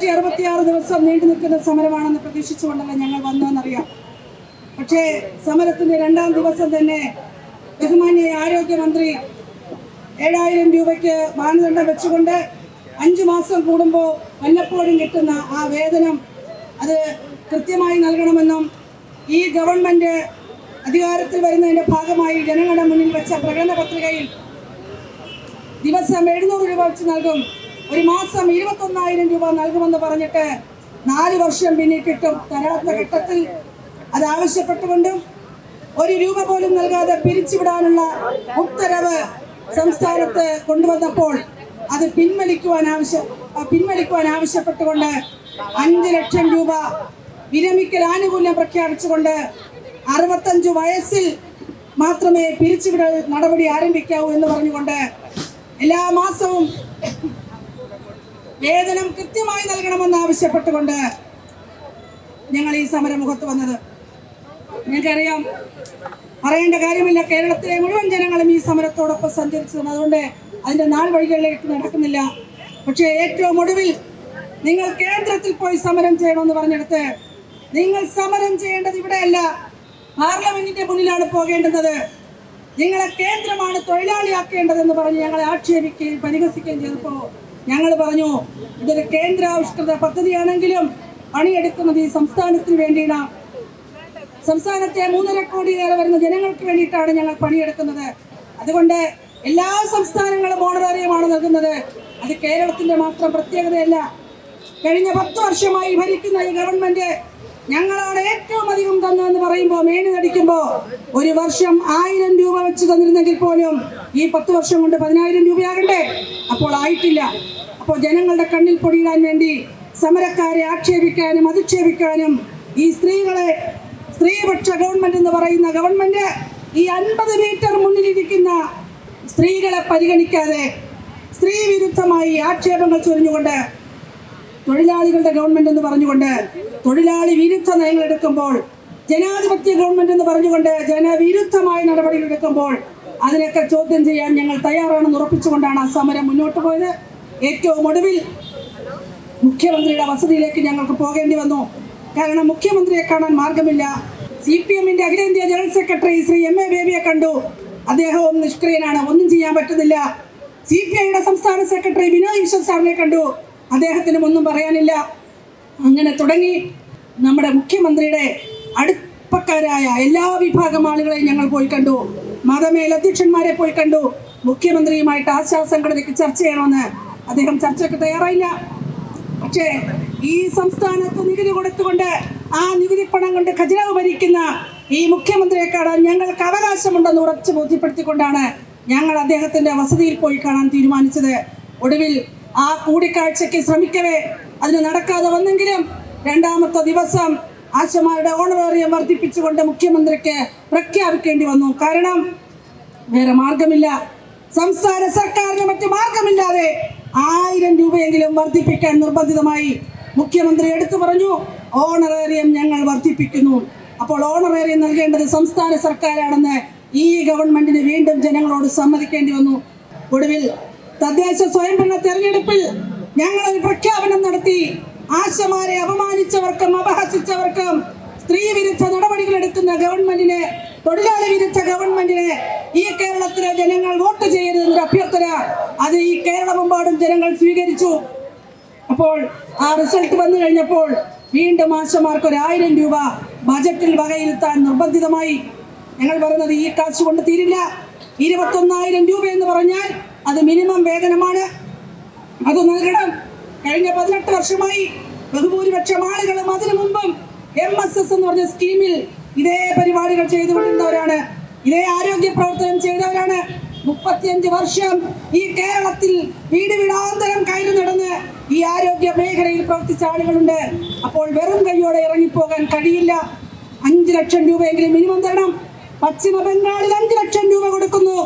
166 ദിവസം നീണ്ടു നിൽക്കുന്ന സമരമാണെന്ന് പ്രതീക്ഷിച്ചുകൊണ്ടല്ല ഞങ്ങൾ വന്നതെന്നറിയാം. പക്ഷേ സമരത്തിന്റെ 2ാം ദിവസം തന്നെ ബഹുമാന്യ ആരോഗ്യമന്ത്രി 7000 രൂപയ്ക്ക് മാനദണ്ഡം വെച്ചുകൊണ്ട് 5 മാസം കൂടുമ്പോൾ വല്ലപ്പോഴും കിട്ടുന്ന ആ വേതനം അത് കൃത്യമായി നൽകണമെന്നും ഈ ഗവൺമെന്റ് അധികാരത്തിൽ വരുന്നതിന്റെ ഭാഗമായി ജനങ്ങളുടെ മുന്നിൽ വെച്ച പ്രകടന പത്രികയിൽ ദിവസം 700 രൂപ വെച്ച് നൽകും, ഒരു മാസം 21,000 രൂപ നൽകുമെന്ന് പറഞ്ഞിട്ട് 4 വർഷം പിന്നിട്ടിട്ടും തരാത്ത ഘട്ടത്തിൽ അത് ആവശ്യപ്പെട്ടുകൊണ്ടും 1 രൂപ പോലും നൽകാതെ പിരിച്ചുവിടാനുള്ള ഉത്തരവ് സംസ്ഥാനത്ത് കൊണ്ടുവന്നപ്പോൾ അത് പിൻവലിക്കുവാൻ ആവശ്യപ്പെട്ടുകൊണ്ട് 5 ലക്ഷം രൂപ വിരമിക്കൽ ആനുകൂല്യം പ്രഖ്യാപിച്ചുകൊണ്ട് 65 വയസ്സിൽ മാത്രമേ പിരിച്ചുവിടൽ നടപടി ആരംഭിക്കാവൂ എന്ന് പറഞ്ഞുകൊണ്ട് എല്ലാ മാസവും വേതനം കൃത്യമായി നൽകണമെന്ന് ആവശ്യപ്പെട്ടുകൊണ്ട് ഞങ്ങൾ ഈ സമരമുഖത്ത് വന്നത്. നിങ്ങൾക്കറിയാം, പറയേണ്ട കാര്യമില്ല, കേരളത്തിലെ മുഴുവൻ ജനങ്ങളും ഈ സമരത്തോടൊപ്പം സഞ്ചരിച്ചതാണ്. അതുകൊണ്ട് അതിന്റെ നാൾ വഴികളിലേക്ക് നടക്കുന്നില്ല. പക്ഷേ ഏറ്റവും ഒടുവിൽ നിങ്ങൾ കേന്ദ്രത്തിൽ പോയി സമരം ചെയ്യണമെന്ന് പറഞ്ഞെടുത്ത് നിങ്ങൾ സമരം ചെയ്യേണ്ടത് ഇവിടെയല്ല, പാർലമെന്റിന്റെ മുന്നിലാണ് പോകേണ്ടുന്നത്. നിങ്ങളെ കേന്ദ്രമാണ് തൊഴിലാളിയാക്കേണ്ടതെന്ന് പറഞ്ഞ് ഞങ്ങളെ ആക്ഷേപിക്കുകയും പരിഹസിക്കുകയും ചെയ്തപ്പോൾ ഞങ്ങൾ പറഞ്ഞു, ഇതൊരു കേന്ദ്രാവിഷ്കൃത പദ്ധതിയാണെങ്കിലും പണിയെടുക്കുന്നത് ഈ സംസ്ഥാനത്തിന് വേണ്ടിയാണ്. സംസ്ഥാനത്തെ 3.5 കോടിയേറെ വരുന്ന ജനങ്ങൾക്ക് വേണ്ടിയിട്ടാണ് ഞങ്ങൾ പണിയെടുക്കുന്നത്. അതുകൊണ്ട് എല്ലാ സംസ്ഥാനങ്ങളും ഓണറേറിയമാണ് നൽകുന്നത്. അത് കേരളത്തിന്റെ മാത്രം പ്രത്യേകതയല്ല. കഴിഞ്ഞ 10 വർഷമായി ഭരിക്കുന്ന ഈ ഗവൺമെന്റ് ഞങ്ങളാണ് ഏറ്റവും അധികം തന്നതെന്ന് പറയുമ്പോൾ മേനി നടിക്കുമ്പോൾ ഒരു വർഷം 1000 രൂപ വെച്ച് തന്നിരുന്നെങ്കിൽ പോലും ഈ 10 വർഷം കൊണ്ട് 10,000 രൂപയാകണ്ടേ? അപ്പോൾ ആയിട്ടില്ല. അപ്പോൾ ജനങ്ങളുടെ കണ്ണിൽ പൊടിയിടാൻ വേണ്ടി സമരക്കാരെ ആക്ഷേപിക്കാനും അധിക്ഷേപിക്കാനും ഈ സ്ത്രീപക്ഷ ഗവൺമെന്റ് എന്ന് പറയുന്ന ഗവൺമെന്റ് ഈ 50 മീറ്റർ മുന്നിലിരിക്കുന്ന സ്ത്രീകളെ പരിഗണിക്കാതെ സ്ത്രീ വിരുദ്ധമായി ആക്ഷേപങ്ങൾ ചൊരിഞ്ഞുകൊണ്ട് തൊഴിലാളികളുടെ ഗവൺമെന്റ് എന്ന് പറഞ്ഞുകൊണ്ട് തൊഴിലാളി വിരുദ്ധ നയങ്ങൾ എടുക്കുമ്പോൾ, ജനാധിപത്യ ഗവൺമെന്റ് എന്ന് പറഞ്ഞുകൊണ്ട് ജനവിരുദ്ധമായ നടപടികൾ എടുക്കുമ്പോൾ അതിനൊക്കെ ചോദ്യം ചെയ്യാൻ ഞങ്ങൾ തയ്യാറാണെന്ന് ഉറപ്പിച്ചുകൊണ്ടാണ് ആ സമരം മുന്നോട്ട് പോയത്. ഏറ്റവും ഒടുവിൽ മുഖ്യമന്ത്രിയുടെ വസതിയിലേക്ക് ഞങ്ങൾക്ക് പോകേണ്ടി വന്നു. കാരണം മുഖ്യമന്ത്രിയെ കാണാൻ മാർഗമില്ല. CPM-ന്റെ അഖിലേന്ത്യാ ജനറൽ സെക്രട്ടറി ശ്രീ MA ബേബിയെ കണ്ടു. അദ്ദേഹവും നിഷ്ക്രിയനാണ്, ഒന്നും ചെയ്യാൻ പറ്റുന്നില്ല. CPI-യുടെ സംസ്ഥാന സെക്രട്ടറി ബിനോയ് വിശ്വം സാറിനെ കണ്ടു, അദ്ദേഹത്തിനും ഒന്നും പറയാനില്ല. അങ്ങനെ തുടങ്ങി നമ്മുടെ മുഖ്യമന്ത്രിയുടെ അടുപ്പക്കാരായ എല്ലാ വിഭാഗം ആളുകളെയും ഞങ്ങൾ പോയി കണ്ടു. മതമേലധ്യക്ഷന്മാരെ പോയി കണ്ടു. മുഖ്യമന്ത്രിയുമായിട്ട് ആശാസംഘടനയ്ക്ക് ചർച്ച ചെയ്യണമെന്ന് അദ്ദേഹം ചർച്ചയ്ക്ക് തയ്യാറായില്ല. പക്ഷേ ഈ സംസ്ഥാനത്ത് നികുതി കൊടുത്തുകൊണ്ട് ആ നികുതി പണം കൊണ്ട് ഖജനാവ് ഭരിക്കുന്ന ഈ മുഖ്യമന്ത്രിയെ കാണാൻ ഞങ്ങൾക്ക് അവകാശമുണ്ടെന്ന് ഉറച്ചു ബോധ്യപ്പെടുത്തിക്കൊണ്ടാണ് ഞങ്ങൾ അദ്ദേഹത്തിന്റെ വസതിയിൽ പോയി കാണാൻ തീരുമാനിച്ചത്. ഒടുവിൽ ആ കൂടിക്കാഴ്ചയ്ക്ക് ശ്രമിക്കവേ അതിന് നടക്കാതെ വന്നെങ്കിലും 2ാമത്തെ ദിവസം ആശമാരുടെ ഓണറേറിയം വർദ്ധിപ്പിച്ചുകൊണ്ട് മുഖ്യമന്ത്രിക്ക് പ്രഖ്യാപിക്കേണ്ടി വന്നു. കാരണം വേറെ മാർഗമില്ല. സംസ്ഥാന സർക്കാരിന് മറ്റു മാർഗമില്ലാതെ 1000 രൂപയെങ്കിലും വർദ്ധിപ്പിക്കാൻ നിർബന്ധിതമായി. മുഖ്യമന്ത്രി എടുത്തു പറഞ്ഞു, ഓണറേറിയം ഞങ്ങൾ വർദ്ധിപ്പിക്കുന്നു. അപ്പോൾ ഓണറേറിയം നൽകേണ്ടത് സംസ്ഥാന സർക്കാരാണെന്ന് ഈ ഗവൺമെന്റിന് വീണ്ടും ജനങ്ങളോട് സമ്മതിക്കേണ്ടി വന്നു. ഒടുവിൽ തദ്ദേശ സ്വയംഭരണ തെരഞ്ഞെടുപ്പിൽ ഞങ്ങളൊരു പ്രഖ്യാപനം നടത്തി. ആശമാരെ അപമാനിച്ചവർക്കും അപഹസിച്ചവർക്കും സ്ത്രീ വിരുദ്ധ നടപടികൾ എടുക്കുന്ന ഗവൺമെന്റിന്, തൊഴിലാളി വിരുദ്ധ ഗവൺമെന്റിന് ഈ കേരളത്തിലെ ജനങ്ങൾ വോട്ട് ചെയ്യരുതെന്നൊരു അഭ്യർത്ഥന അത് ഈ കേരളമെമ്പാടും ജനങ്ങൾ സ്വീകരിച്ചു. അപ്പോൾ ആ റിസൾട്ട് വന്നു കഴിഞ്ഞപ്പോൾ വീണ്ടും ആശമാർക്ക് 1000 രൂപ ബജറ്റിൽ വകയിരുത്താൻ നിർബന്ധിതമായി. ഞങ്ങൾ പറയുന്നത് ഈ കാശ് കൊണ്ട് തീരില്ല. 21,000 രൂപ എന്ന് പറഞ്ഞാൽ അത് മിനിമം വേതനമാണ്, അത് നൽകണം. കഴിഞ്ഞ 18 വർഷമായി ബഹുഭൂരിപക്ഷം ആളുകളും അതിനു മുമ്പും MSS എന്ന് പറഞ്ഞ സ്കീമിൽ ഇതേ പരിപാടികൾ ചെയ്തുകൊണ്ടിരുന്നവരാണ്, ഇതേ ആരോഗ്യ പ്രവർത്തനം ചെയ്തവരാണ്. 35 വർഷം ഈ കേരളത്തിൽ വീട് വീടാന്തരം കയറി നടന്ന് ഈ ആരോഗ്യ മേഖലയിൽ പ്രവർത്തിച്ച ആളുകളുണ്ട്. അപ്പോൾ വെറും കൈയോടെ ഇറങ്ങിപ്പോകാൻ കഴിയില്ല. 5 ലക്ഷം രൂപയെങ്കിലും മിനിമം തരണം. പശ്ചിമ ബംഗാളിൽ 5 ലക്ഷം രൂപ കൊടുക്കുന്നു.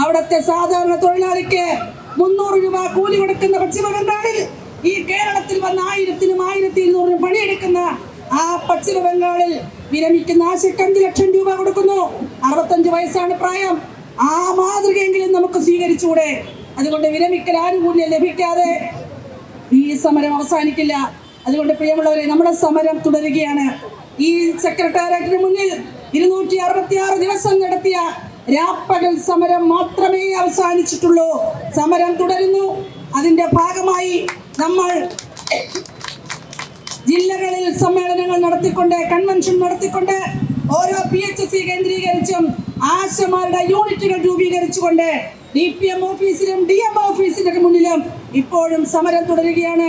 അവിടുത്തെ സാധാരണ തൊഴിലാളിക്ക് 300 രൂപ കൂലി കൊടുക്കുന്ന പശ്ചിമ ബംഗാളിൽ ഈ കേരളത്തിൽ വന്ന 1000-നും 1200-നും പണിയെടുക്കുന്ന ആ പശ്ചിമ ബംഗാളിൽ വിരമിക്കുന്ന ആശയ്ക്ക് 5 ലക്ഷം രൂപ കൊടുക്കുന്നു. 65 വയസ്സാണ് പ്രായം. ആ മാതൃകയെങ്കിലും നമുക്ക് സ്വീകരിച്ചുകൂടെ? അതുകൊണ്ട് വിരമിക്കൽ ആനുകൂല്യം ലഭിക്കാതെ ഈ സമരം അവസാനിക്കില്ല. അതുകൊണ്ട് പ്രിയമുള്ളവരെ, നമ്മുടെ സമരം തുടരുകയാണ്. ഈ സെക്രട്ടേറിയറ്റിന് മുന്നിൽ 266 ദിവസം നടത്തിയ രാപ്പകൽ സമരം മാത്രമേ അവസാനിച്ചിട്ടുള്ളൂ. സമരം തുടരുന്നു. അതിന്റെ ഭാഗമായി നമ്മൾ ജില്ലകളിൽ സമ്മേളനങ്ങൾ നടത്തിക്കൊണ്ട്, കൺവെൻഷൻ നടത്തിക്കൊണ്ട്, ഓരോ PHC കേന്ദ്രീകരിച്ചും ആശമാരുടെ യൂണിറ്റുകൾ രൂപീകരിച്ചുകൊണ്ട് DPM ഓഫീസിലും DM ഓഫീസിന്റെ മുന്നിലും ഇപ്പോഴും സമരം തുടരുകയാണ്.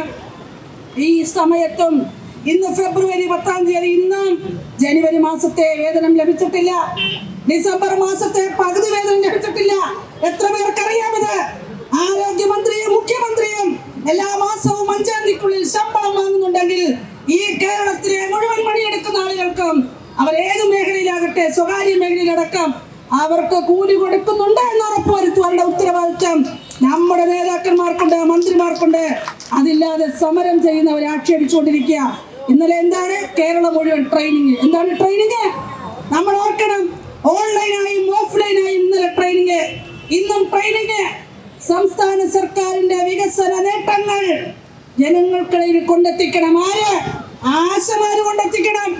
ഈ സമയത്തും ഇന്ന് ഫെബ്രുവരി 10-ാം തീയതി, ഇന്നും ജനുവരി മാസത്തെ വേതനം ലഭിച്ചിട്ടില്ല. ഡിസംബർ മാസത്തെ പകുതി വേതനം ലഭിച്ചിട്ടില്ല. എത്ര പേർക്കറിയാമത്? ആരോഗ്യമന്ത്രിയും മുഖ്യമന്ത്രിയും എല്ലാ മാസവും 5-ാം തീയതിക്കുള്ളിൽ ശമ്പളം വാങ്ങുന്നുണ്ടെങ്കിൽ ഈ കേരളത്തിലെ മുഴുവൻ പണിയെടുക്കുന്ന ആളുകൾക്കും, അവർ ഏത് മേഖലയിലാകട്ടെ, സ്വകാര്യ മേഖലയിലടക്കം, അവർക്ക് കൂലി കൊടുക്കുന്നുണ്ട് എന്ന് ഉറപ്പുവരുത്തുവാനുള്ള ഉത്തരവാദിത്വം നമ്മുടെ നേതാക്കന്മാർക്കുണ്ട്, മന്ത്രിമാർക്കുണ്ട്. അതില്ലാതെ സമരം ചെയ്യുന്നവരെ ആക്ഷേപിച്ചുകൊണ്ടിരിക്കുക. ഇന്നലെ എന്താണ്? കേരളം മുഴുവൻ ട്രെയിനിങ്. എന്താണ് ട്രെയിനിങ്? നമ്മൾ ഓർക്കണം, ഓൺലൈനായും ഓഫ്ലൈനായും ഇന്നലെ ട്രെയിനിങ്, ഇന്നും ട്രെയിനിങ്. സംസ്ഥാന സർക്കാരിന്റെ വികസന നേട്ടങ്ങൾ ജനങ്ങൾക്കിടയിൽ കൊണ്ടെത്തിക്കണം. ആര്? ആശമാര് കൊണ്ടെത്തിക്കണം.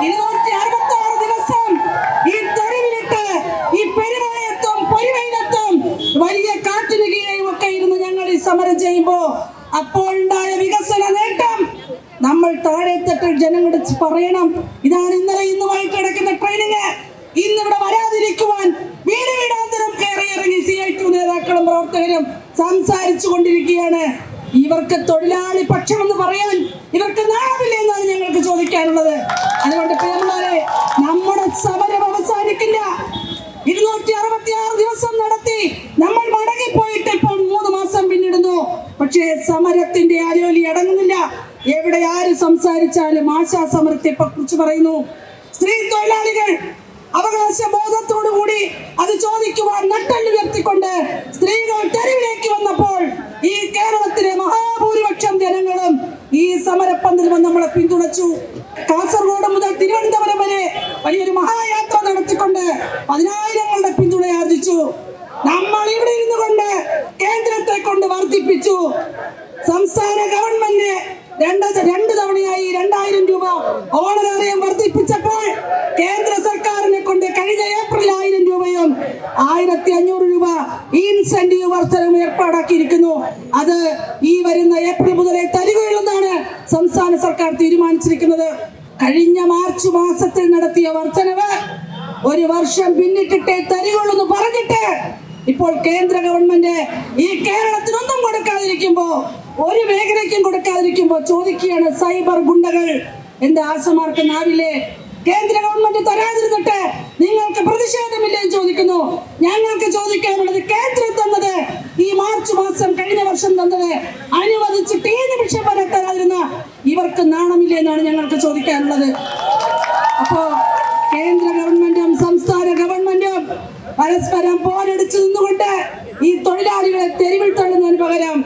266 ദിവസം ഈ തെരുവിലിട്ട്, ഈ പെരുമഴയത്തും പൊരിവെയിലത്തും വലിയ കാറ്റിന് കീഴെയും ഒക്കെ ഇരുന്ന് ഞങ്ങൾ ഈ സമരം ചെയ്യുമ്പോ അപ്പോഴുണ്ടായ വികസന നേട്ടം നമ്മൾ താഴെത്തട്ടിൽ ജനങ്ങളോട് പറയണം. ഇതാണ് ഇന്നലെ ഇന്നുമായിട്ട് കിടക്കുന്ന ട്രെയിനിങ്. ഇന്നിവിടെ വരാതിരിക്കുവാൻ വീട് വീടാന്തരം കയറി ഇറങ്ങി CITU നേതാക്കളും പ്രവർത്തകരും സംസാരിച്ചു കൊണ്ടിരിക്കുകയാണ്. ഇവർക്ക് തൊഴിലാളി പക്ഷമെന്ന് പറയാൻ ഇവർക്ക് നാവില്ല എന്നാണ് ഞങ്ങൾക്ക് ചോദിക്കാനുള്ളത്. അതുകൊണ്ട് പ്രിയമുള്ളവരെ, നമ്മുടെ സമരം അവസാനിക്കില്ല. 266 ദിവസം നടത്തി നമ്മൾ മടങ്ങിപ്പോയിട്ട് ഇപ്പോൾ 3 മാസം പിന്നിടുന്നു. പക്ഷേ സമരത്തിന്റെ ആലോലി അടങ്ങുന്നില്ല. എവിടെ ആര് സംസാരിച്ചാലും ആശാസമരത്തെ കുറിച്ച് പറയുന്നു. സ്ത്രീ തൊഴിലാളികൾ അവകാശ ബോധത്തോടുകൂടി അത് ചോദിക്കുവാൻ നട്ടെല്ലുയർത്തിക്കൊണ്ട് സ്ത്രീകൾ തെരുവിലേക്ക് വന്നപ്പോൾ ഈ കേരളത്തിലെ മഹാഭൂരിപക്ഷം ജനങ്ങളും ഈ സമരപ്പന്തൽ വന്ന് നമ്മളെ പിന്തുണച്ചു. കാസർഗോഡ് മുതൽ തിരുവനന്തപുരം വരെ വലിയൊരു മഹായാത്ര നടത്തിക്കൊണ്ട് 10,000ങ്ങളുടെ പിന്തുണ ആർജിച്ചു. നമ്മൾ ഇവിടെ ഇരുന്നു കൊണ്ട് കേന്ദ്രത്തെ കൊണ്ട് വർദ്ധിപ്പിച്ചു. സംസ്ഥാന ഗവൺമെന്റ് രണ്ട് തവണയായി 2,000 രൂപ ഓണറേറിയം വർദ്ധിപ്പിച്ചപ്പോൾ കേന്ദ്ര സർക്കാരിനെ കൊണ്ട് കഴിഞ്ഞ ഏപ്രിൽ 1,000 രൂപയും 1,500 രൂപ ഇൻസെന്റീവ് വർധനവും ഏർപ്പാടാക്കിയിരിക്കുന്നു. അത് ഈ വരുന്ന ഏപ്രിൽ മുതലേ തരികയുള്ളതാണ് സംസ്ഥാന സർക്കാർ തീരുമാനിച്ചിരിക്കുന്നത്. കഴിഞ്ഞ മാർച്ച് മാസത്തിൽ നടത്തിയ വർധനവ് 1 വർഷം പിന്നിട്ടിട്ടേ തരികയുള്ളൂ പറഞ്ഞിട്ട് ഇപ്പോൾ കേന്ദ്ര ഗവൺമെന്റ് ഈ കേരളത്തിനൊന്നും കൊടുക്കാതിരിക്കുമ്പോ, ഒരു മേഖലയ്ക്കും കൊടുക്കാതിരിക്കുമ്പോ ചോദിക്കുകയാണ്, സൈബർ ഗുണ്ടകൾ എന്റെ ആശമാർക്ക് നാവില്ലേ? കേന്ദ്ര ഗവൺമെന്റ് തരാതിരുന്നിട്ട് നിങ്ങൾക്ക് പ്രതിഷേധമില്ലേ എന്ന് ചോദിക്കുന്നു. ഞങ്ങൾക്ക് ചോദിക്കാനുള്ളത്, കേന്ദ്രം തന്നത് ഈ മാർച്ച് മാസം കഴിഞ്ഞ വർഷം തന്നത് അനുവദിച്ചിട്ട് ഈ നിമിഷം വരെ തരാതിരുന്ന ഇവർക്ക് നാണമില്ലേ എന്നാണ് ഞങ്ങൾക്ക് ചോദിക്കാനുള്ളത്. അപ്പോ കേന്ദ്ര ഗവൺമെന്റും സംസ്ഥാന ഗവൺമെന്റും പരസ്പരം പോരടിച്ചു നിന്നുകൊണ്ട് ഈ തൊഴിലാളികളെ തെരുവിൽ തള്ളുന്നതിന് പകരം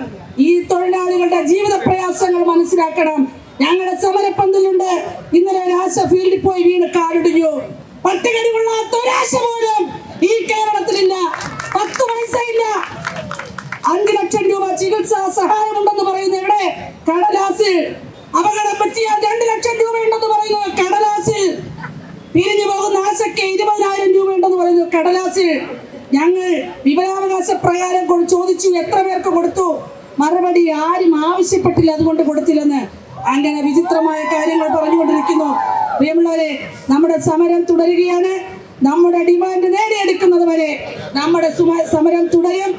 ഈ തൊഴിലാളികളുടെ ജീവിത പ്രയാസങ്ങൾ മനസ്സിലാക്കണം. ഞങ്ങളുടെ സമരപ്പന്തലുണ്ട്. ഇന്നലെ ഒരാശ ഫീൽഡിൽ പോയി വീണ് കാലിടിഞ്ഞു. പട്ടികടി കൊള്ളാത്ത ഒരാശ പോലും ഈ കേരളത്തിലില്ല. 10 പൈസയില്ല. 5 ലക്ഷം രൂപ ചികിത്സാ സഹായമുണ്ടെന്ന് പറയുന്നത് എവിടെ? കടലാസിൽ. അപകടം പറ്റിയാൽ 2 ലക്ഷം രൂപ ഉണ്ടെന്ന് പറയുന്നത് കടലാസിൽ. പിരിഞ്ഞു പോകുന്ന ആശയ്ക്ക് 20,000 രൂപ ഉണ്ടെന്ന് പറയുന്നത് കടലാസിൽ. ഞങ്ങൾ വിവരാവകാശ പ്രകാരം ചോദിച്ചു, എത്ര പേർക്ക് കൊടുത്തു? മറുപടി ആരും ആവശ്യപ്പെട്ടില്ല, അതുകൊണ്ട് കൊടുത്തില്ലെന്ന്. അങ്ങനെ വിചിത്രമായ കാര്യങ്ങൾ പറഞ്ഞുകൊണ്ടിരിക്കുന്നു. പ്രിയമുള്ളവരെ, നമ്മുടെ സമരം തുടരുകയാണ്. നമ്മുടെ ഡിമാൻഡ് നേടിയെടുക്കുന്നത് വരെ നമ്മുടെ സമരം തുടരും.